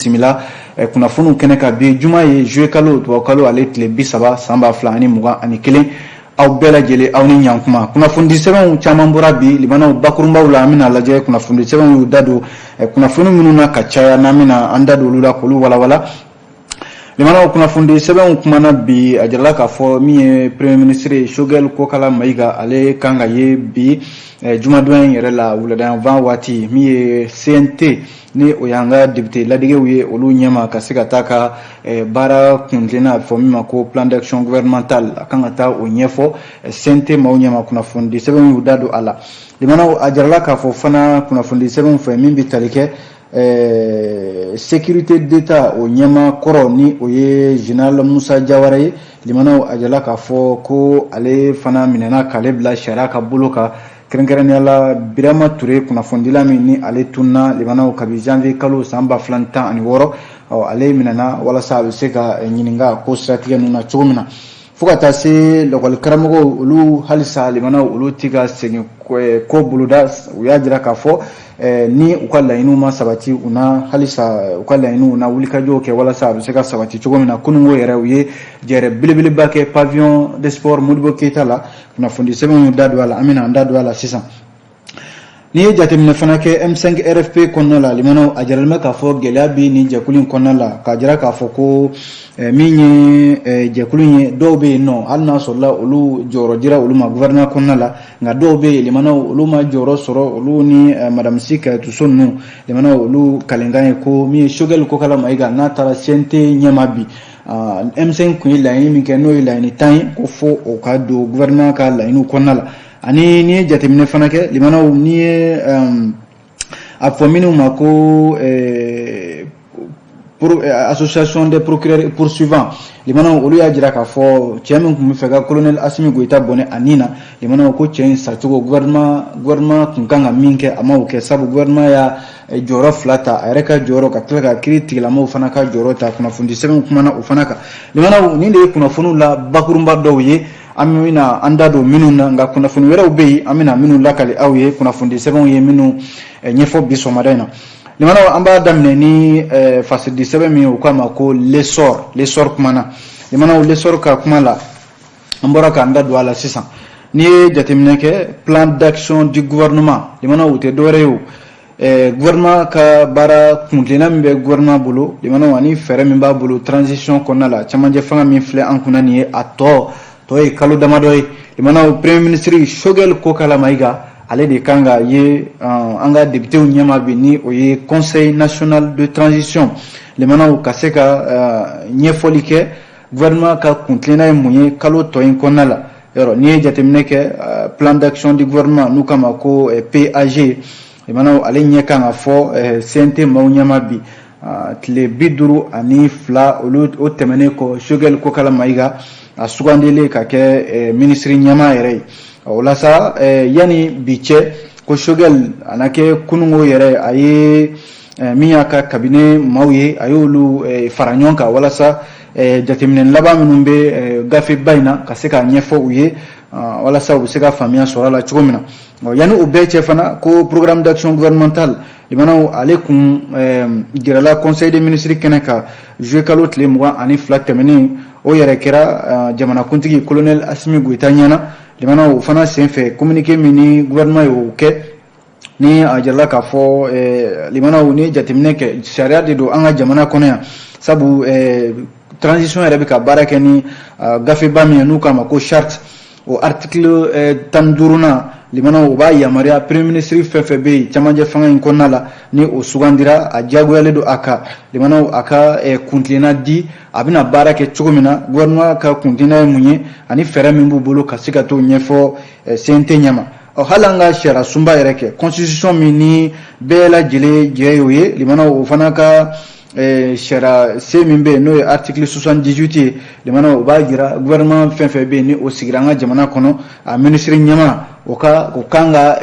simila kunnafoniw kɛnɛ ka bi juma ye juillet kalo tubabu kalo ale tile 30 san 2021 aw bɛɛ lajɛlen aw ni ɲankuma kunnafoni sɛbɛnw caman bɔra bi limanaw bakurunbaw la an bɛna lajɛ kunnafoni sɛbɛnw y'u da don kunnafoni minnu na ka caya n'an bɛna an da don olu la k'olu walawala limanaw kunnafoni sɛbɛnw kumana bi a jirala k'a fɔ min ye premier ministre Choguel Kokala Mayiga ale kan ka ye bi jumadon yɛrɛ la wuladayanfan waati min ye CNT ni o y'an ka député ladigew ye olu ɲɛma ka se ka taa ka baara kuntilenna a bɛ fɔ min ma ko plan d'action gouvernemental a kan ka taa o ɲɛfɔ CNT maaw ɲɛma kunnafoni sɛbɛnw y'u da don a la limanaw a jirala k'a fɔ fana kunnafoni sɛbɛnw fɛ min bɛ tali kɛ sécurité d'état o ɲɛma kɔrɔ ni o ye général Musa Jawara ye limanaw a jirala k'a fɔ ko ale fana minɛna k'ale bila sariya ka bolo kan kɛrɛnkɛrɛnnenya la Birama Ture kunnafonidila min ni ale tunna limanaw kabi janvier kalo san 2016 ale minɛna walasa a bɛ se ka ɲininka ko siratigɛ ninnu na cogo min na fo ka taa se lakɔli karamɔgɔw olu halisa limanaw olu tɛ ka segin ko boloda u y'a jira k'a fɔ ni u ka laɲiniw ma sabati u na halisa u ka laɲiniw na wulikajɔw kɛ walasa a bɛ se ka sabati cogo min na kunungo yɛrɛ u ye jɛrɛ belebeleba kɛ pavillon de sport Modibo Keita la kunnafoni sɛbɛnw y'u da don a la an bɛna an da don a la sisan ni ye jateminɛ fana kɛ M5 RFP kɔnɔna la limanaw a jiralen bɛ k'a fɔ gɛlɛya bɛ nin jɛkulu in kɔnɔna la k'a jira k'a fɔ ko min ye jɛkulu in ye dɔw bɛ yen nɔ hali n'a sɔrɔla olu jɔyɔrɔ dira olu ma gouvernement kɔnɔna la nka dɔw bɛ yen limanaw olu ma jɔyɔrɔ sɔrɔ olu ni madame Si Kayatu ninnu limanaw olu kalenkan ye ko min ye Choguel Kokala Mayiga n'a taara CNT ɲɛma bi M5 kun ye laɲini min kɛ n'o ye laɲini 10 ye ko fo o ka don gouvernement ka laɲiniw kɔnɔna la ani ni ye jateminɛ fana kɛ limanaw ni ye a fɔ minnu ma ko association des procureurs poursuivants limanaw olu y'a jira k'a fɔ cɛ min tun bɛ fɛ ka colonel Asimi Goïta bɔnɛ a nin na limanaw ko cɛ in sacogo gouvernement tun kan ka min kɛ a ma o kɛ sabu gouvernement y'a jɔyɔrɔ 2 ta a yɛrɛ ka jɔyɔrɔ ka tila ka kiiri tigilamaw fana ka jɔyɔrɔ ta kunnafoni sɛbɛnw kumana o fana kan limanaw nin de ye kunnafoniw la bakurunba dɔw ye an bɛna an da don minnu na nka kunnafoni wɛrɛw bɛ yen an bɛna minnu lakali aw ye kunnafoni sɛbɛnw ye minnu ɲɛfɔ bi sɔgɔmada in na limanaw an b'a daminɛ ni fasidi sɛbɛn min u k'a ma ko l'essor kumana limanaw l'essor ka kuma la an bɔra k'an da don a la sisan n'i ye jateminɛ kɛ plan d'action du gouvernement limanaw u tɛ dɔwɛrɛ ye o gouvernement ka baara kuntilenna min bɛ gouvernement bolo limanaw ani fɛɛrɛ min b'a bolo transition kɔnɔna la cɛmancɛ fanga min filɛ an kunna nin ye a tɔ ye kalo damadɔ ye limanaw premier ministre Choguel Kokala Mayiga ale de kan ka ye an ka députéw ɲɛma bi ni o ye conseil national de transition limanaw ka se ka ɲɛfɔli kɛ gouvernement ka kuntilenna ye mun ye kalo tɔ in kɔnɔna la yɔrɔ n'i ye jateminɛ kɛ plan d'action du gouvernement n'u k'a ma ko PAG limanaw ale ɲɛ kan ka fɔ CNT maaw ɲɛma bi tile 52 olu o tɛmɛnen kɔ Choguel Kokala Mayiga a sugandile ka kɛ ministre ɲɛma yɛrɛ ye o la sa yani bi cɛ ko Choguel a na kɛ kunungo yɛrɛ a ye min y'a ka cabinet maaw ye a y'olu fara ɲɔgɔn kan walasa jateminɛ laban minnu bɛ gafeba in na ka se k'a ɲɛfɔ u ye walasa u bɛ se ka faamuya sɔrɔ a la cogo min na yani o bɛɛ cɛ fana ko programme d'action gouvernementale limanaw ale kun gɛrɛla conseil des ministres kɛnɛ kan juillet kalo tile 22 tɛmɛnen o yɛrɛ kɛra jamanakuntigi colonel Asimi Goïta ɲɛna limanaw o fana senfɛ communiqué min ni gouvernement y'o kɛ ni a jirala k'a fɔ limanaw ni jateminɛ kɛ sariya de don an ka jamana kɔnɔ yan sabu transition yɛrɛ bɛ ka baara kɛ ni gafeba min ye n'u k'a ma ko charte o article 15nan limanaw o b'a yamaruya premier ministre fɛn fɛn bɛ yen cɛmancɛ fanga in kɔnɔna la ni o sugandira a diyagoyalen don a kan limanaw a ka kuntilenna di a bɛna baara kɛ cogo min na gouvernement ka kuntilenna ye mun ye ani fɛɛrɛ min b'u bolo ka se ka t'o ɲɛfɔ CNT ɲɛma hali an ka sariya sunba yɛrɛ kɛ constitution min ni bɛɛ lajɛlen jɛ y'o ye limanaw o fana ka sariya se min bɛ yen n'o ye article 78 ye limanaw o b'a jira gouvernement fɛn fɛn bɛ yen ni o sigira an ka jamana kɔnɔ a ministre ɲɛma o kan ka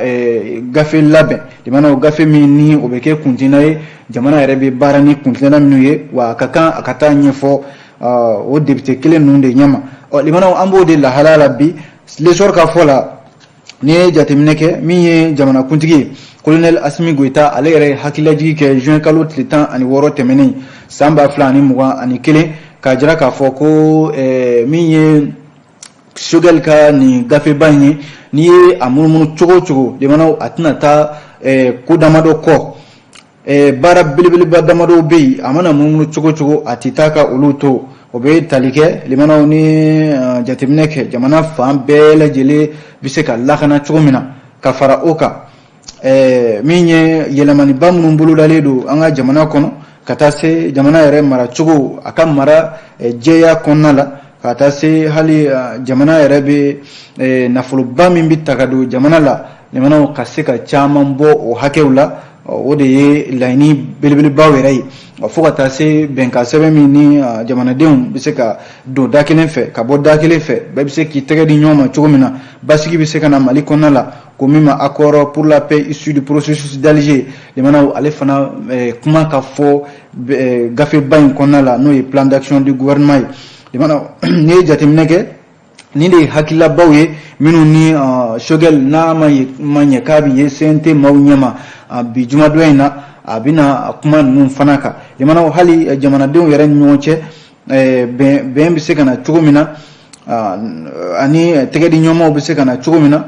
gafe labɛn limanaw gafe min ni o bɛ kɛ kuntilenna ye jamana yɛrɛ bɛ baara ni kuntilenna minnu ye wa a ka kan a ka taa ɲɛfɔ o député kelen ninnu de ɲɛma limanaw an b'o de lahalaya la bi l'essor ka fɔ la ni ye jateminɛ kɛ min ye jamana kuntigi colonel Assimi Goïta ale yɛrɛ hakililajigi kɛ juin kalo tile 16 tɛmɛnen san 2021 k'a jira k'a fɔ ko min ye Choguel ka nin gafeba in ye n'i ye a munumunu cogo cogo limanaw a tɛna taa ko damadɔ kɔ baara belebeleba damadɔ bɛ yen a mana munumunu cogo cogo a tɛ taa ka olu to o bɛ tali kɛ limanaw ni jateminɛ kɛ jamana fan bɛɛ lajɛlen bɛ se ka lakana cogo min na ka fara o kan min ye yɛlɛmaniba minnu bolodalen don an ka jamana kɔnɔ ka taa se jamana yɛrɛ mara cogo a ka mara jɛya kɔnɔna la ka taa se hali jamana yɛrɛ bɛ nafoloba min bɛ ta ka don jamana la limanaw ka se ka caman bɔ o hakɛw la o de ye laɲini belebelebaw yɛrɛ ye fo ka taa se bɛnkan sɛbɛn min ni jamanadenw bɛ se ka don da kelen fɛ ka bɔ da kelen fɛ bɛɛ bɛ se k'i tɛgɛ di ɲɔgɔn ma cogo min na basigi bɛ se ka na Mali kɔnɔna la ko min ma accord pour la paix issu du processus d'Alger limanaw ale fana kuma ka fɔ gafeba in kɔnɔna la n'o ye plan d'action du gouvernement ye limanaw n'i ye jateminɛ kɛ ni de ye hakilabaw ye minnu ni Choguel n'a ma ɲɛ k'a bɛ ye CNT maaw ɲɛma bi jumadon in na a bɛna kuma ninnu fana kan limanaw hali jamanadenw yɛrɛ ni ɲɔgɔn cɛ bɛn bɛ se ka na cogo min na ani tɛgɛ di ɲɔgɔnmaw bɛ se ka na cogo min na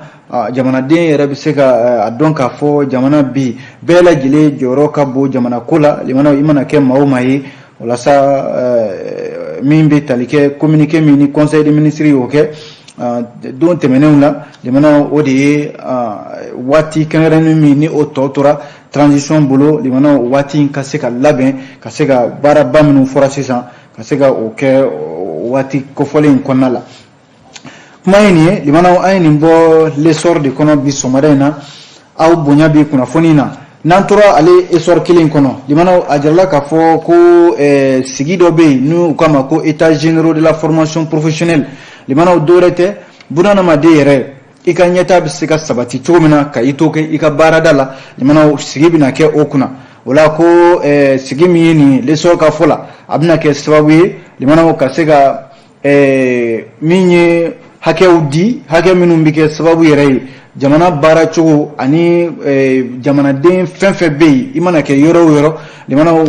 jamanaden yɛrɛ bɛ se ka a dɔn k'a fɔ jamana bi bɛɛ lajɛlen jɔyɔrɔ ka bon jamana ko la limanaw i mana kɛ maa o maa ye walasa min bɛ tali kɛ communiqué min ni conseil des ministres y'o kɛ don tɛmɛnenw la limanaw o de ye waati kɛrɛnkɛrɛnnen min ni o tɔ tora transition bolo limanaw waati in ka se ka labɛn ka se ka baaraba minnu fɔra sisan ka se ka o kɛ waati kofɔlen in kɔnɔna la kuma ye nin ye limanaw an ye nin bɔ l'essor de kɔnɔ bi sɔgɔmada in na aw bonya bi kunnafoni na n'an tora ale essor kelen kɔnɔ limanaw a jirala k'a fɔ ko sigi dɔ bɛ yen n'u k'a ma ko états généraux de la formation professionnelle limanaw dɔwɛrɛ tɛ bunadamaden yɛrɛ i ka ɲɛta bɛ se ka sabati cogo min na ka i to kɛ i ka baarada la limanaw sigi bɛna kɛ o kunna o la ko sigi min ye nin l'essor ka fɔ la a bɛna kɛ sababu ye limanaw ka se ka min ye hakɛw di hakɛ minnu bɛ kɛ sababu yɛrɛ ye jamana baara cogo ani jamanaden fɛn fɛn bɛ yen i mana kɛ yɔrɔ o yɔrɔ limanaw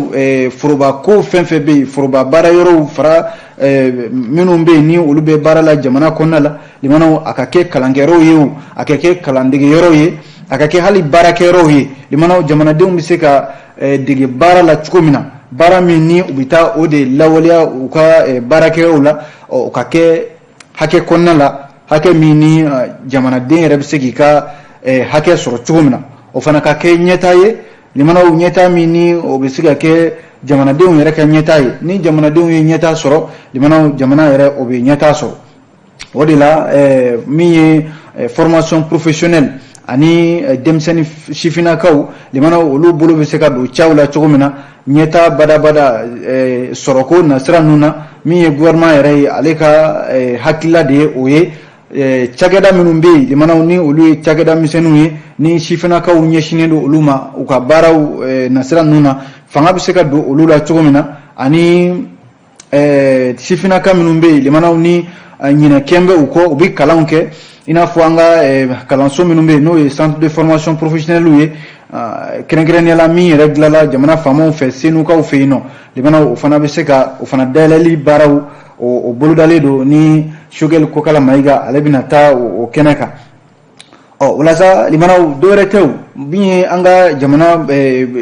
foroba ko fɛn fɛn bɛ yen foroba baara yɔrɔw fara minnu bɛ yen ni olu bɛ baara la jamana kɔnɔna la limanaw a ka kɛ kalankɛyɔrɔw ye o a ka kɛ kalandegeyɔrɔw ye a ka kɛ hali baarakɛyɔrɔw ye limanaw jamanadenw bɛ se ka dege baara la cogo min na baara min ni u bɛ taa o de lawaleya u ka baarakɛyɔrɔw la o ka kɛ hakɛ kɔnɔna la hakɛ min ni jamanaden yɛrɛ bɛ se k'i ka hakɛ sɔrɔ cogo min na o fana ka kɛ ɲɛta ye limanaw ɲɛta min ni o bɛ se ka kɛ jamanadenw yɛrɛ ka ɲɛta ye ni jamanadenw ye ɲɛta sɔrɔ limanaw jamana yɛrɛ o bɛ ɲɛta sɔrɔ o de la min ye formation professionnelle ani denmisɛnnin sifinnakaw limanaw olu bolo bɛ se ka don caw la cogo min na ɲɛta badabada sɔrɔko nasira ninnu na min ye gouvernement yɛrɛ ye ale ka hakilila de ye o ye cakɛda minnu bɛ yen limanaw ni olu ye cakɛda misɛnninw ye ni sifinnakaw ɲɛsinnen don olu ma u ka baaraw nasira ninnu na fanga bɛ se ka don olu la cogo min na ani sifinnaka minnu bɛ yen limanaw ni ɲinɛ kɛn bɛ u kɔ u bɛ kalanw kɛ i n'a fɔ an ka kalanso minnu bɛ yen n'o ye centre de formation professionnelle ye kɛrɛnkɛrɛnnenya la min yɛrɛ dilanla jamana faamaw fɛ senukaw fɛ yen nɔ limanaw o fana bɛ se ka o fana dayɛlɛli baaraw o bolodalen don ni Choguel Kokala Mayiga ale bɛna taa o kɛnɛ kan walasa limanaw dɔwɛrɛ tɛ o min ye an ka jamana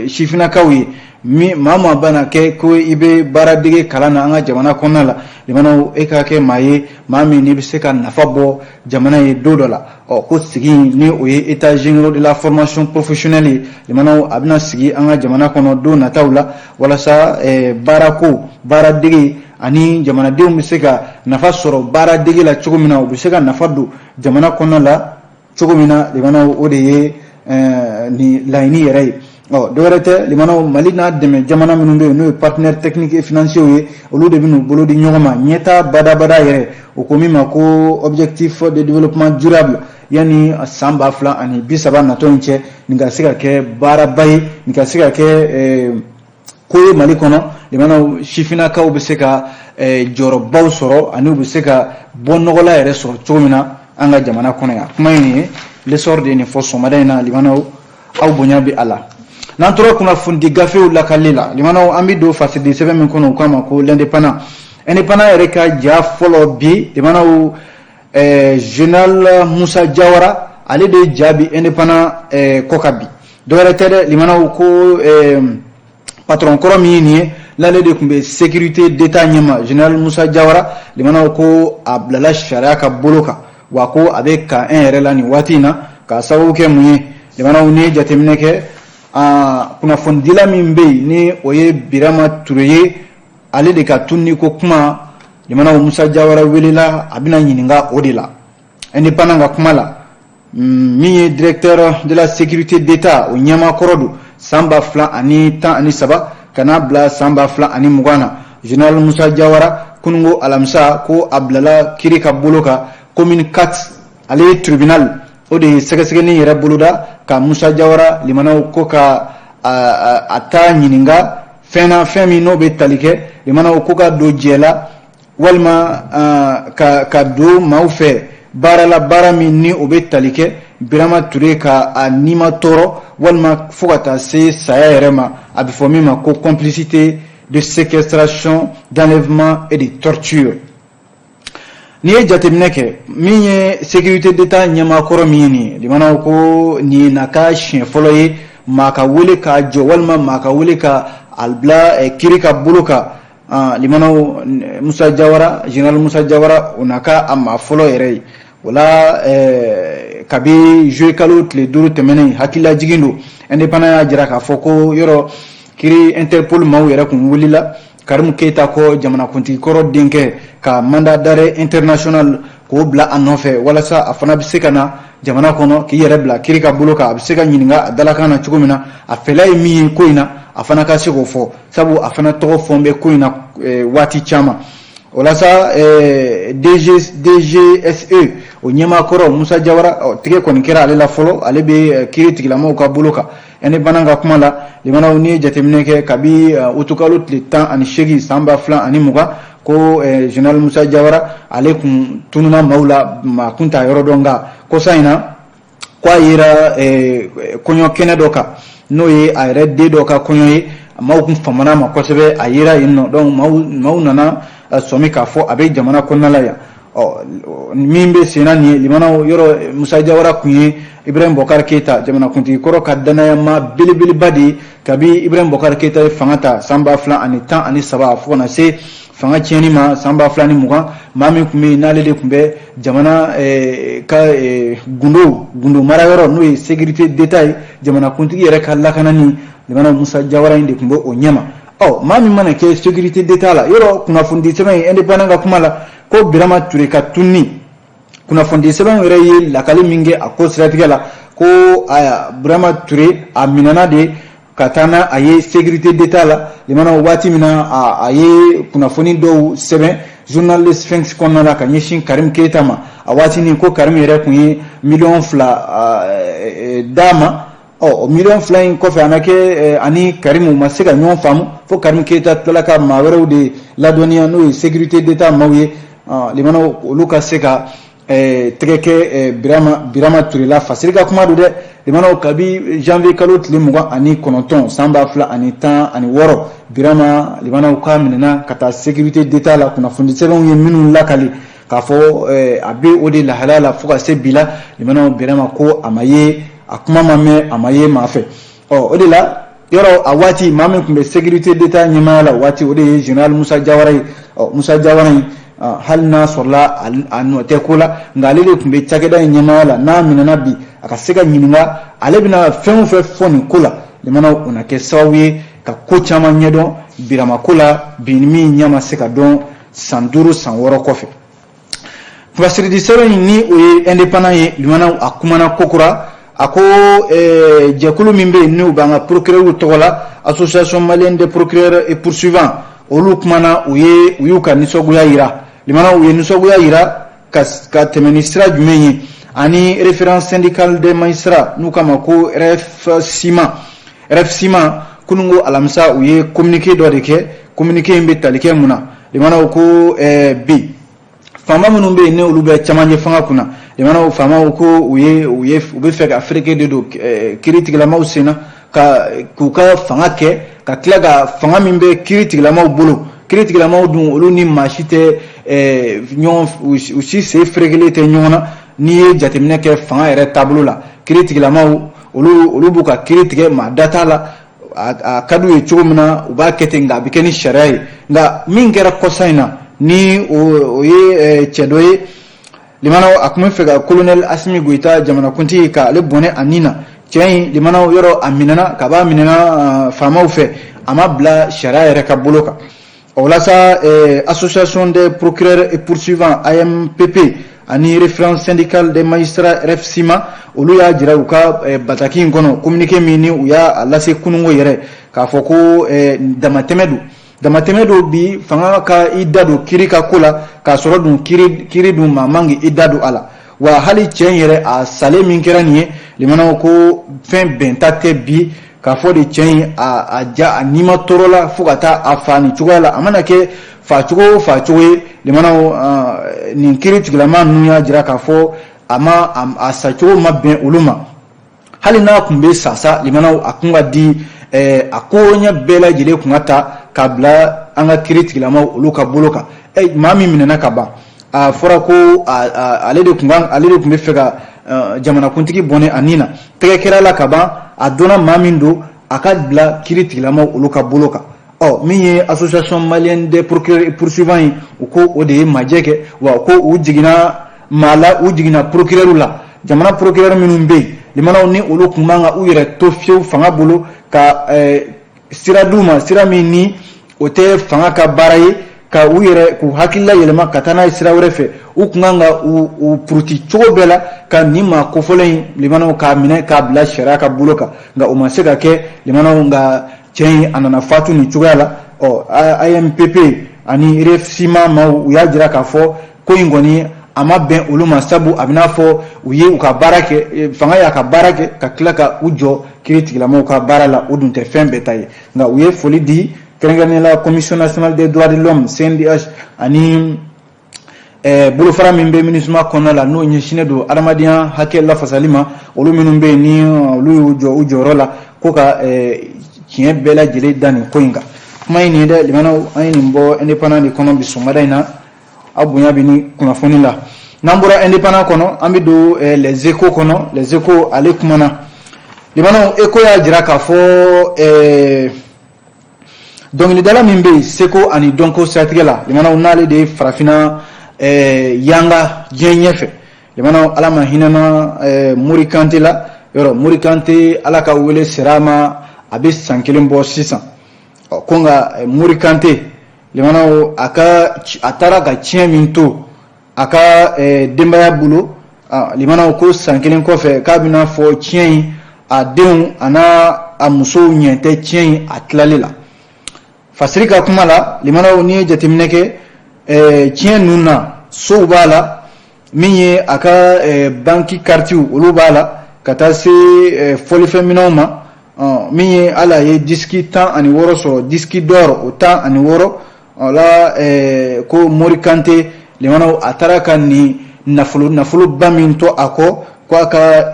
sifinnakaw ye maa maa bana kɛ ko i bɛ baara dege kalan na an ka jamana kɔnɔna la limanaw e ka kɛ maa ye maa min n'i bɛ se ka nafa bɔ jamana ye don dɔ la ko sigi ni o ye états généraux de la formation professionnelle ye limanaw a bɛna sigi an ka jamana kɔnɔ don nataw la walasa baarako baara dege ani jamanadenw bɛ se ka nafa sɔrɔ baara dege la cogo min na u bɛ se ka nafa don jamana kɔnɔna la cogo min na limanaw o de ye ni laɲini yɛrɛ ye dɔwɛrɛ tɛ limanaw Mali n'a dɛmɛ jamana minnu bɛ yen n'o ye partenaires techniques et financiers ye olu de bɛ n'u bolo di ɲɔgɔn ma ɲɛta badabada yɛrɛ o ko min ma ko objectif de développement durable yanni san 2030 natɔ in cɛ nin ka se ka kɛ baaraba ye nin ka se ka kɛ ko ye Mali kɔnɔ limanaw sifinnakaw bɛ se ka jɔyɔrɔbaw sɔrɔ ani u bɛ se ka bɔ nɔgɔla yɛrɛ sɔrɔ cogo min na an ka jamana kɔnɔ yan kuma ye nin ye l'essor de nefo somadena limanaw aw bonya bi ala nan tora kuna fundi gafew la kalila limanaw ambi do fasidi sebe men kono kama ko l'indépendant yere ka ja folo bi limanaw général Moussa Diawara ale de jabi indépendant kokabi dore tede limanaw ko patron koromi ni l'ale de kumbe sécurité d'état nyama général Moussa Diawara limanaw ko ablala sharia ka boloka wako avec ka un yɛrɛ la ni waati na ka sababu kɛ mun ye limanaw ni jateminɛ kɛ kunnafondila min bɛ yen ni o ye Birama Ture ye ale de ka tunni ko kuma limanaw Moussa Diawara welela a bɛna ɲininka o de la indépendant ka kuma la min ye directeur de la sécurité d'état o ɲɛmakɔrɔ don san 2013 kana bila san 2020 na général Moussa Diawara kunungo alamisa ko a bilala kiri ka bolo ka commune 4 ale tribunal o de sɛgɛsɛgɛli yɛrɛ boloda ka Moussa Diawara limanaw ko ka a ta ɲininka fɛn min n'o bɛ tali kɛ limanaw ko ka don jɛla walima ka don maaw fɛ baara min ni o bɛ tali kɛ Birama Ture ka a nima tɔɔrɔ walima fo ka taa se saya yɛrɛ ma a bɛ fɔ min ma ko complicité de séquestration, d'enlèvement et de torture. Ni ye jateminɛ kɛ min ye sécurité d'état ɲɛmakɔrɔ min ye nin limanaw ko nin na ka siɲɛ fɔlɔ ye maa ka wele ka jɔ walima maa ka wele ka albila kiri ka bolo ka limanaw Moussa Diawara général Moussa Diawara o na ka a maa fɔlɔ yɛrɛ ye wala kabi juillet kalo tile 5 tɛmɛnen hakilila jigin don indépendant y'a jira k'a fɔ ko yɔrɔ kiri Interpol maaw yɛrɛ kun wulila Karim Keita ko jamanakuntigi kɔrɔ denkɛ ka mandat d'arrêt international k'o bila a nɔfɛ walasa a fana bɛ se ka na jamana kɔnɔ k'i yɛrɛ bila kiri ka bolo kan a bɛ se ka ɲininka a dalakan na cogo min na a fɛla ye min ye ko in na a fana ka se k'o fɔ sabu a fana tɔgɔ fɔ bɛ ko in na waati caman walasa DGSE o ɲɛmakɔrɔ Moussa Diawara tigɛ kɔni kɛra ale la fɔlɔ ale bɛ kiri tigilamɔgɔw ka bolo kan indépendant ka kuma la limanaw ni jateminɛ kɛ kabi utukalo tile 18 san 2020 ko général Moussa Diawara ale kun tununa maaw la maa kun t'a yɔrɔ dɔn nka kosa in na ko a yera kɔɲɔ kɛnɛ dɔ kan n'o ye a yɛrɛ den dɔ ka kɔɲɔ ye maaw kun famana ma kosɛbɛ a yera yen nɔ donc maaw nana sɔmi k'a fɔ a bɛ jamana kɔnɔna la yan min bɛ senna nin ye limanaw yɔrɔ Moussa Diawara kun ye Ibrahim Bokar Keita jamanakuntigi kɔrɔ ka danayama belebeleba de kabi Ibrahim Bokar Keita ye fanga ta san 2013 fo kana se fanga tiɲɛni ma san 2020 maa min kun bɛ yen n'ale de kun bɛ jamana ka gundo mara yɔrɔ n'o ye sécurité d'état ye jamanakuntigi yɛrɛ ka lakanani limanaw Moussa Diawara in de kun bɛ o ɲɛma maa min mana kɛ sécurité d'état la yɔrɔ kunnafoni sɛbɛn ye indépendant ka kuma la ko Birama Ture ka tunni kunnafoni sɛbɛn yɛrɛ ye lakali min kɛ a ko siratigɛ la ko Birama Ture a minɛna de ka taa na a ye sécurité d'état la limanaw waati min na a ye kunnafoni dɔw sɛbɛn journal Le Sphinx kɔnɔna la ka ɲɛsin Karim Keita ma a waati nin ko Karim yɛrɛ kun ye $2 d'a ma o $2 in kɔfɛ a na kɛ ani Karim u ma se ka ɲɔgɔn faamu fo Karim Keita tilala ka maa wɛrɛw de ladɔnniya n'o ye sécurité d'état maaw ye limanaw olu ka se ka tɛgɛ kɛ Birama Ture la fasiri ka kuma don dɛ limanaw kabi janvier kalo tile 29 san 2016 Birama limanaw ka minɛna ka taa sécurité d'état la kunnafoni sɛbɛnw ye minnu lakali k'a fɔ a bɛ o de lahalaya la fo ka se bi la limanaw Birama ko a ma ye a kuma ma mɛn a ma ye maa fɛ o de la yɔrɔ a waati maa min tun bɛ sécurité d'état ɲɛmaaya la waati o de ye général Moussa Diawara ye Moussa Diawara in hali n'a sɔrɔla a nɔ tɛ ko la nka ale de tun bɛ cakɛda in ɲɛmaaya la n'a minɛna bi a ka se ka ɲininka ale bɛna fɛn o fɛn fɔ nin ko la limanaw o na kɛ sababu ye ka ko caman ɲɛdɔn Birama ko la bi min ɲɛ ma se ka dɔn san 5 san 6 kɔfɛ fasiridi sɛbɛn ni o ye indépendant ye limanaw a kumana kokura a ko jɛkulu min bɛ yen n'u b'an ka procureur tɔgɔ la association malienne des procureurs et poursuivants olu kumana u y'u ka nisɔngoya yira limanaw u ye nisɔngoya yira ka tɛmɛ ni sira jumɛn ye ani référence syndicale des magistrats n'u k'a ma ko RFSIMA kunungo alamisa u ye communiqué dɔ de kɛ communiqué in bɛ tali kɛ mun na limanaw ko bi faama minnu bɛ yen ni olu bɛ caman ye fanga kunna limana fama ko u be fɛ ka Afrique de do kiri tigilamaw senna ka k'u ka fanga kɛ ka tila ka fanga min bɛ kiri tigilamaw bolo kiri tigilamaw dun olu ni maa si tɛ ɲɔgɔn u si se ferekelen tɛ ɲɔgɔn na n'i ye jateminɛ kɛ fanga yɛrɛ taabolo la kiri tigilamaw olu b'u ka kiri tigɛ maa da t'a la a ka d'u ye cogo min na u b'a kɛ ten nka a bɛ kɛ ni sariya ye nka min kɛra kɔsa in na ni o ye cɛ dɔ ye limanaw a tun bɛ fɛ ka colonel Asimi Goita jamanakuntigi ka ale bɔnɛ a nin na cɛ in limanaw yɔrɔ a minɛna ka b'a minɛna faamaw fɛ a ma bila sariya yɛrɛ ka bolo kan o la sa association des procureurs et poursuivants AMPP ani référence syndicale des magistrats RFSIMA olu y'a jira u ka bataki in kɔnɔ communiqué min ni u y'a lase kunungo yɛrɛ k'a fɔ ko damatɛmɛ do bi fanga ka i da don kiri ka ko la k'a sɔrɔ dun kiri dun maa man k'i da don a la wa hali cɛ in yɛrɛ a sale min kɛra nin ye limanaw ko fɛn bɛnta tɛ bi k'a fɔ de cɛ in a n'i ma tɔɔrɔ la fo ka taa a fa nin cogoya la a mana kɛ facogo o facogo ye limanaw nin kiri tigilama ninnu y'a jira k'a fɔ a sacogo ma bɛn olu ma hali n'a tun bɛ sasa limanaw a kun ka di a ko ɲɛ bɛɛ lajɛlen kun ka ta k'a bila an ka kiri tigilamaw olu ka bolo kan maa min minɛna ka ban a fɔra ko ale de tun bɛ fɛ ka jamanakuntigi bɔnɛ a nin na tɛgɛ kɛra la ka ban a dɔnna maa min don a ka bila kiri tigilamaw olu ka bolo kan min ye association malienne des procureurs et poursuivants ye u ko o de ye majɛ kɛ wa ko u jiginna maa la u jiginna procureur la jamana procureur minnu bɛ yen limanaw ni olu tun man ka u yɛrɛ to fiyewu fanga bolo ka sira d'u ma sira min ni o tɛ fanga ka baara ye ka u yɛrɛ k'u hakilila yɛlɛma ka taa n'a ye sira wɛrɛ fɛ u kun kan ka u puruti cogo bɛɛ la ka nin maa kofɔlen in limanaw k'a minɛ k'a bila sariya ka bolo kan nka o ma se ka kɛ limanaw nka cɛ in a nana fatu nin cogoya la AMPP ani RFSIMA ma u y'a jira k'a fɔ ko in kɔni a ma bɛn olu ma sabu a bɛna fɔ u ye u ka baara kɛ fanga y'a ka baara kɛ ka tila ka u jɔ kiri tigilamaw ka baara la o dun tɛ fɛn bɛɛ ta ye nka u ye foli di kɛrɛnkɛrɛnnenya la commission nationale des droits de l'homme CNDH ani bolofara min bɛ MINUSMA kɔnɔna la n'o ɲɛsinnen don adamadenya hakɛ lafasali ma olu minnu bɛ yen ni olu y'u jɔ u jɔyɔrɔ la ko ka tiɲɛ bɛɛ lajɛlen da nin ko in kan kuma in nin ye dɛ limanaw an ye nin bɔ indépendant de kɔnɔ bi sɔgɔmada in na aw bonya bɛ ni kunnafoni la n'an bɔra indépendant kɔnɔ an bɛ don les échos kɔnɔ les échos ale kumana limanaw écho y'a jira k'a fɔ dɔnkilidala min bɛ yen seko ani dɔnko siratigɛ la limanaw n'ale de ye farafinna yanga diɲɛ ɲɛfɛ limanaw ala ma hinɛna Mori Kante la yɔrɔ Mori Kante ala ka wele sera ma a bɛ san 1 bɔ sisan ko nka Mori Kante limanaw a taara ka tiɲɛ min to a ka denbaya bolo limanaw ko san 1 kɔfɛ k'a bɛna fɔ tiɲɛ in a denw a n'a a musow ɲɛ tɛ tiɲɛ in a tilali la fasiri ka kuma la limanaw ni ye jateminɛ kɛ tiɲɛ ninnu na sow b'a la min ye a ka banki karitiw olu b'a la ka taa se fɔlifɛn minɛnw ma min ye ala ye disiki 16 sɔrɔ disiki d'or o 16 o la ko Mori Kante limanaw a taara ka nin nafoloba min to a kɔ ko a ka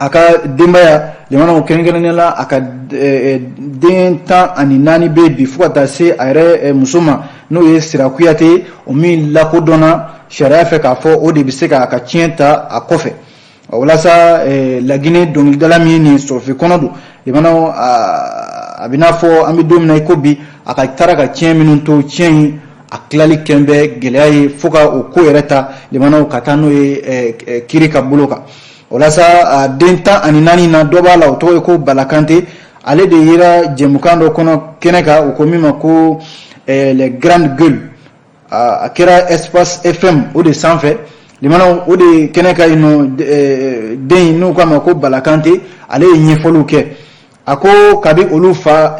a ka denbaya limanaw kɛrɛnkɛrɛnnenya la a ka den 14 bɛ bi fo ka taa se a yɛrɛ muso ma n'o ye Sira Kuyate o min lakodɔnna sariya fɛ k'a fɔ o de bɛ se k'a ka tiɲɛ ta a kɔfɛ walasa Laginɛ dɔnkilidala min ye nin sɔrɔfin kɔnɔ don limanaw a bɛ n'a fɔ an bɛ don min na i ko bi a ka taara ka tiɲɛ minnu to tiɲɛ in a tilali kɛn bɛ gɛlɛya ye fo ka o ko yɛrɛ ta limanaw ka taa n'o ye kiri ka bolo kan walasa den 14 na dɔ b'a la o tɔgɔ ye ko Bala Kante ale de yera jɛmukan dɔ kɔnɔ kɛnɛ kan o ko min ma ko les grandes gueules a kɛra Espace FM o de sanfɛ limanaw o de kɛnɛ kan yen nɔ den n'u k'a ma ko Bala Kante ale ye ɲɛfɔliw kɛ a ko kabi olu fa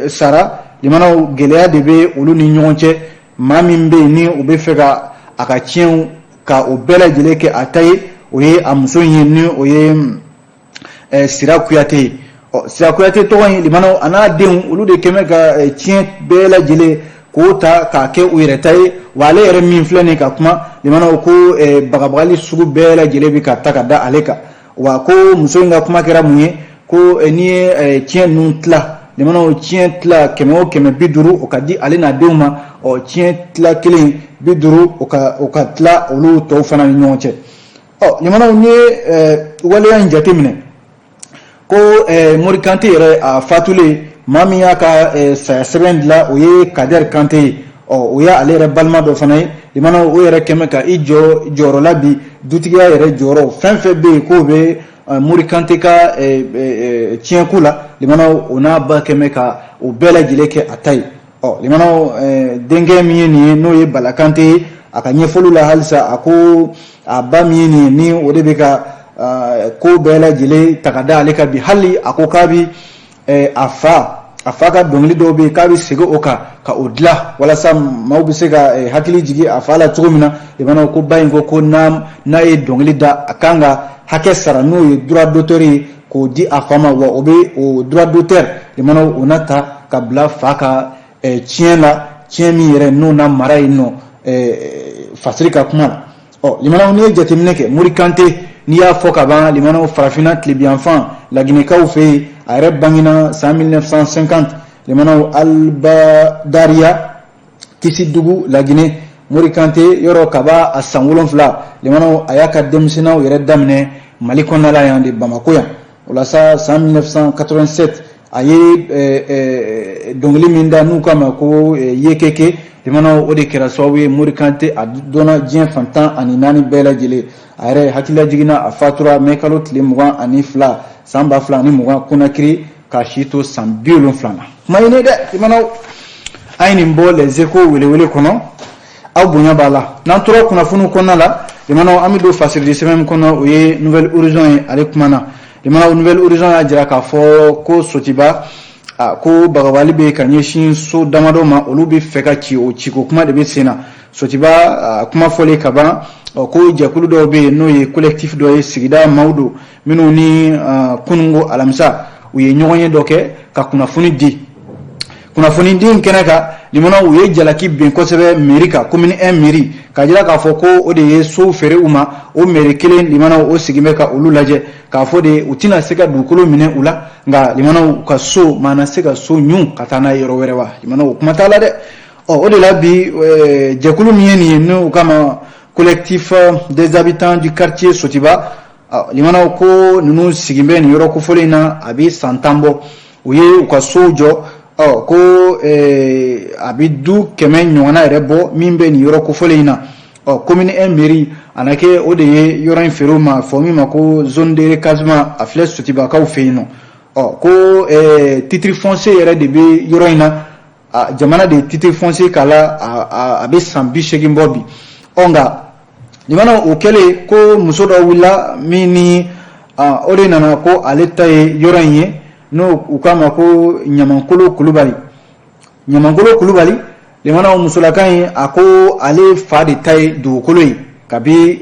sara limanaw gɛlɛya de bɛ olu ni ɲɔgɔn cɛ maa min bɛ yen ni o bɛ fɛ ka a ka tiɲɛw ka o bɛɛ lajɛlen kɛ a ta ye o ye a muso in ye ni o ye Sira Kuyate ye Sira Kuyate tɔgɔ in limanaw a n'a denw olu de kɛmɛ ka tiɲɛ bɛɛ lajɛlen k'o ta k'a kɛ u yɛrɛ ta ye wa ale yɛrɛ min filɛ nin ka kuma limana ko bagabagali sugu bɛɛ lajɛlen bɛ ka ta ka da ale kan wa ko muso in ka kuma kɛra mun ye ko n'i ye tiɲɛ ninnu tila limana tiɲɛ tila 150 o ka di ale n'a denw ma tiɲɛ tila kelen 50 o ka tila olu tɔw fana ni ɲɔgɔn cɛ limana ni waleya in jate minɛ ko Mori Kante yɛrɛ a fatulen maa min y'a ka saya sɛbɛn dilan o ye Kader Kante ye o y' ale yɛrɛ balima dɔ fana ye limana o yɛrɛ kɛmɛ ka i jɔyɔrɔ la bi dutigiya yɛrɛ jɔyɔrɔ fɛn fɛn bɛ yen k'o bɛ Mori Kante ka tiɲɛko la limana o n'a ba kɛmɛ ka o bɛɛ lajɛlen kɛ a ta ye limana denkɛ min ye nin ye n'o ye Bala Kante ye a ka ɲɛfɔliw la halisa a ko a ba min ye nin ye ni o de bɛ ka ko bɛɛ lajɛlen ta ka da ale kan bi hali a ko k'a bi a fa ka dɔnkili dɔw bɛ yen k'a bɛ segin o kan ka o dilan walasa maaw bɛ se ka hakili jigin a fa la cogo min na limana ko ba in ko n'a ye dɔnkili da a kan ka hakɛ sara n'o ye droit d'auteur ye k'o di a fa ma wa o bɛ o droit d'auteur limana o na ta ka bila fa ka tiɲɛ la tiɲɛ min yɛrɛ n'o na mara yen nɔ fasiri ka kuma la limana n'i ye jateminɛ kɛ Mori Kante n'i y'a fɔ ka ban limana farafinna tilebiyanfan laginɛkaw fɛ yen a yɛrɛ bangena san 1950 limana Albadariya Kisidugu Laginɛ Mori Kante yɔrɔ kaba a san 7 limana a y'a ka denmisɛnninw yɛrɛ daminɛ Mali kɔnɔna la yan de Bamako yan o la sa san 1987 a ye dɔnkili min da n'u k'a ma ko Yekeke limana o de kɛra sababu ye Mori Kante a donna diɲɛ fantan ani 4 bɛɛ lajɛlen a yɛrɛ hakilila jiginna a fatura mai kalo tile 22 san 2020 Conakry ka si to san 70 na kuma ye ne dɛ limana a ye nin bɔ les échos welewele kɔnɔ aw bonya b'a la n'an tora kunnafoniw kɔnɔna la limana an bɛ don fasirili sɛbɛn min kɔnɔ o ye Nouvelle Horizon ye ale kumana limana Nouvelle Horizon y'a jira k'a fɔ ko Sotiba ko bagabali bɛ ka ɲɛsin so damadɔ ma olu bɛ fɛ ka ci o ciko kuma de bɛ sen na Sotiba kuma fɔlen ka ban ko jɛkulu dɔw bɛ yen n'o ye collectif dɔ ye sigida maaw don minnu ni kunungo alamisa u ye ɲɔgɔn ye dɔ kɛ ka kunnafoni di kɛnɛ kan limana u ye jalaki bin kosɛbɛ mairie kan commune 1 mairie ka jira k'a fɔ ko o de ye so feere u ma o mairie kelen limana o sigin bɛ ka olu lajɛ k'a fɔ de u tɛna se ka dugukolo minɛ u la nka limana u ka so maana se ka so ɲun ka taa n'a yɔrɔ wɛrɛ wa limana o kuma t'a la dɛ o de la bi jɛkulu min ye nin ye n'u kama collectif des habitants du quartier Sotiba limana ko ninnu sigin bɛ nin yɔrɔ kofɔlen na a bɛ san 10 bɔ u ye u ka sow jɔ ko a bɛ du 100 ɲɔgɔnna yɛrɛ bɔ min bɛ nin yɔrɔ kofɔlen in na commune 1 mairie a na kɛ o de ye yɔrɔ in feere ma fɔ min ma ko zone de recasement a filɛ Sotibakaw fɛ yen nɔ ko titre foncier yɛrɛ de bɛ yɔrɔ in na jamana de titre foncier k'a la a bɛ san 80 bɔ bi nka limana o kɛlen ko muso dɔ wulila min ni o de nana ko ale ta ye yɔrɔ in ye n'o u k'a ma ko Ɲamankolo Kulubali limana musolaka in a ko ale fa de ta ye dugukolo ye kabi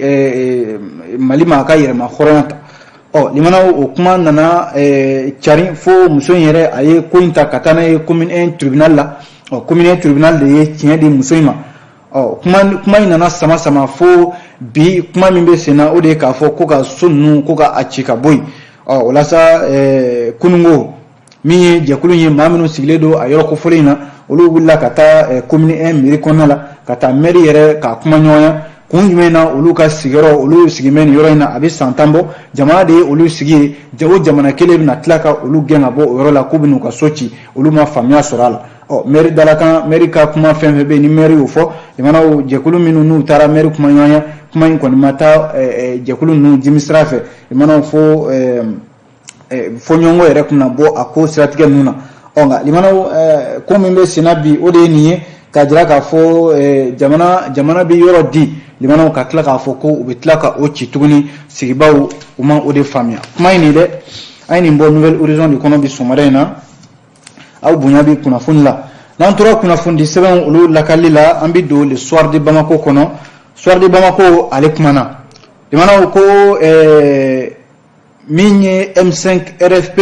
Mali ma ka yɛrɛma hɔrɔnya ta limana o kuma nana cari fo muso in yɛrɛ a ye ko in ta ka taa n'a ye commune 1 tribunal la commune 1 tribunal de ye tiɲɛ di muso in ma kuma in nana sama fo bi kuma min bɛ sen na o de ye k'a fɔ ko ka so ninnu ko ka a ci ka bɔ yen o la sa kunungo min ye jɛkulu ye maa minnu sigilen don a yɔrɔ kofɔlen in na olu wulila ka taa commune 1 mairie kɔnɔna la ka taa maire yɛrɛ ka kuma ɲɔgɔnya kun jumɛn na olu ka sigiyɔrɔ olu sigin bɛ nin yɔrɔ in na a bɛ san 10 bɔ jamana de ye olu sigi ye o jamana kelen bɛna tila ka olu gɛn ka bɔ o yɔrɔ la k'u bɛn'u ka so ci olu ma faamuya sɔrɔ a la maire dalakan maire ka kuma fɛn fɛn bɛ yen ni maire y'o fɔ jamana jɛkulu minnu n'u taara maire kuma ɲɔgɔnya kuma in kɔni ma taa jɛkulu ninnu jimi sira fɛ jamana fo ɲɔgɔnko yɛrɛ kunna bɔ a ko siratigɛ ninnu na nka limana ko min bɛ senna bi o de ye nin ye ka jira k'a fɔ jamana bɛ yɔrɔ di limanaw ka tila k'a fɔ ko u bɛ tila ka o ci tuguni sigibaw u ma o de faamuya kuma in nin dɛ an ye nin bɔ Nouvelle Horizon de kɔnɔ bi sɔgɔmada in na aw bonya bi kunnafoni la n'an tora kunnafoni di sɛbɛn olu lakali la an bɛ don le soir de Bamako kɔnɔ soir de Bamako ale kumana limanaw ko min ye M5 RFP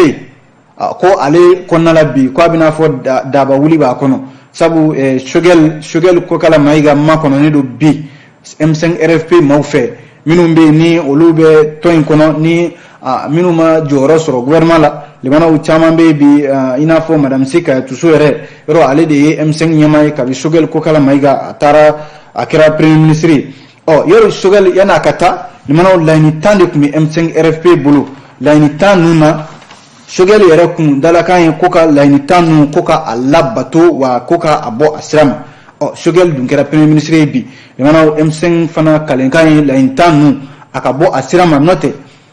ko ale kɔnɔna la bi ko a bɛna fɔ daba wuli b'a kɔnɔ sabu Shogel Kokala Maiga makono ne do bi M5 RFP mawfe minnu be ni olu be toyin kono ni minnu ma jɔyɔrɔ sɔrɔ gouvernement la limanaw caman be bi ina fɔ madame Sika Tuso yɛrɛ yɔrɔ ale de ye M5 ɲɛmaa ye kabi Shogel Kokala Maiga a taara a kɛra premier ministre yɔrɔ Shogel yana ka taa limanaw laɲini 10 de tun bɛ M5 RFP bolo laɲini 10 ninnu na Shogel yɛrɛ kun dalakan ye ko ka laɲini 10 ninnu ko ka a labato wa ko ka a bɔ a sira ma Shogel dun kɛra premier ministre ye bi limanaw M5 fana kalenkan ye laɲini 10 ninnu a ka bɔ a sira ma n'o tɛ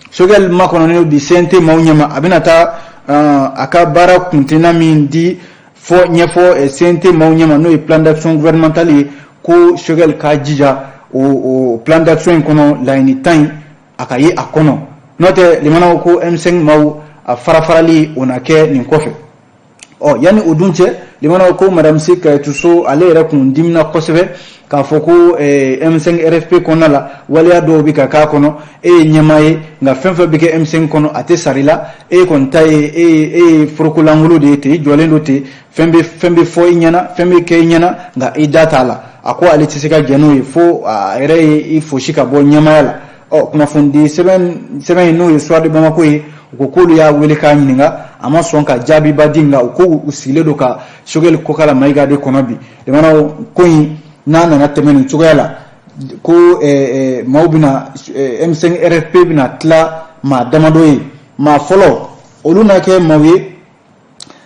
Shogel makɔnɔnen bi CNT maaw ɲɛma a bɛna taa a ka baara kuntina min di ɲɛfɔ CNT maaw ɲɛma n'o ye plan d'action gouvernemental ye ko Shogel ka jija o plan d'action in kɔnɔ laɲini 10 in a ka ye a kɔnɔ n'o tɛ limanaw ko M5 maaw a farafarali o na kɛ nin kɔfɛ yani o dun cɛ limanaw ko madame Sika Tuso ale yɛrɛ kun dimina kosɛbɛ k'a fɔ ko M5 RFP kɔnɔna la waleya dɔw bɛ ka k'a kɔnɔ e ye ɲɛmaa ye nka fɛn fɛn bɛ kɛ M5 kɔnɔ a tɛ sari la e kɔni ta ye e ye forokolangolo de ye ten i jɔlen do ten fɛn bɛ fɔ i ɲɛna fɛn bɛ kɛ i ɲɛna nka i da t'a la a ko ale tɛ se ka jɛn n'o ye fo a yɛrɛ ye i fosi ka bɔ ɲɛmaaya la kunnafoni sɛbɛn in n'o ye Soir de Bamako ye u ko k'olu y'a wele k'a ɲininka a ma sɔn ka jaabiba di nka u ko u sigilen do ka Shogel Kokala Maiga de kɔnɔ bi limanaw ko in n'a nana tɛmɛ nin cogoya la ko maaw bɛna M5 RFP bɛna tila maa damadɔ ye maa fɔlɔ olu na kɛ maaw ye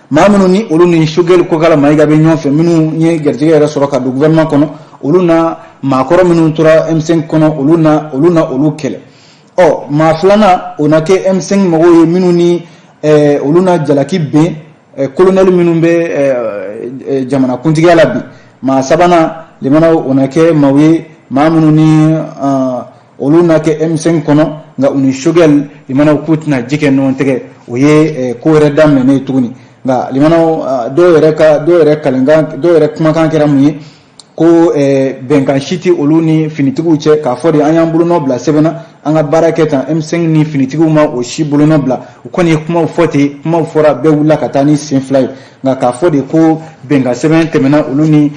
maa minnu ni olu ni Shogel Kokala Maiga bɛ ɲɔgɔn fɛ minnu ye garijɛgɛ yɛrɛ sɔrɔ ka don gouvernement kɔnɔ olu na maakɔrɔ minnu tora M5 kɔnɔ olu na olu kɛlɛ maa filanan o na kɛ M5 mɔgɔw ye minnu ni olu na jalaki bɛn colonel minnu bɛ jamana kuntigiya la bi maa sabanan limanaw o na kɛ maaw ye maa minnu ni olu na kɛ M5 kɔnɔ nka u ni Shogel limanaw k'u tɛna ji kɛ ɲɔgɔn tɛgɛ o ye ko wɛrɛ daminɛnen ye tuguni nka limanaw dɔw yɛrɛ kumakan kɛra mun ye ko bɛnkan si tɛ olu ni finitigiw cɛ k'a fɔ de an y'an bolonɔ bila sɛbɛn na an ka baara kɛ tan M5 ni finitigiw ma o si bolonɔ bila u kɔni ye kumaw fɔ ten kumaw fɔra bɛɛ wulila ka taa ni sen fila ye nka k'a fɔ de ko bɛnkan sɛbɛn tɛmɛna olu ni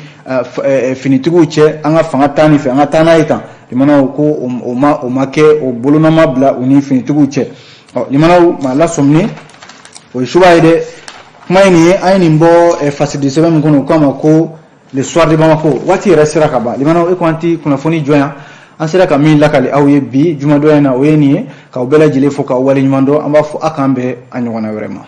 finitigiw cɛ an ka fanga taa nin fɛ an ka taa n'a ye tan limanaw ko o ma kɛ o bolonɔ ma bila u ni finitigiw cɛ limanaw ma lasɔminen o ye suba ye dɛ kuma ye nin ye an ye nin bɔ fasidi sɛbɛn min kɔnɔ o k'a ma ko le Soir de Bamako waati yɛrɛ sera ka ban limanaw e ko an ti kunnafoni jɔnya an sera ka min lakali aw ye bi jumadɔ in na o ye nin ye k'aw bɛɛ lajɛlen fo k'aw waleɲuman dɔn an b'a fɔ a k'an bɛn a ɲɔgɔnna wɛrɛ ma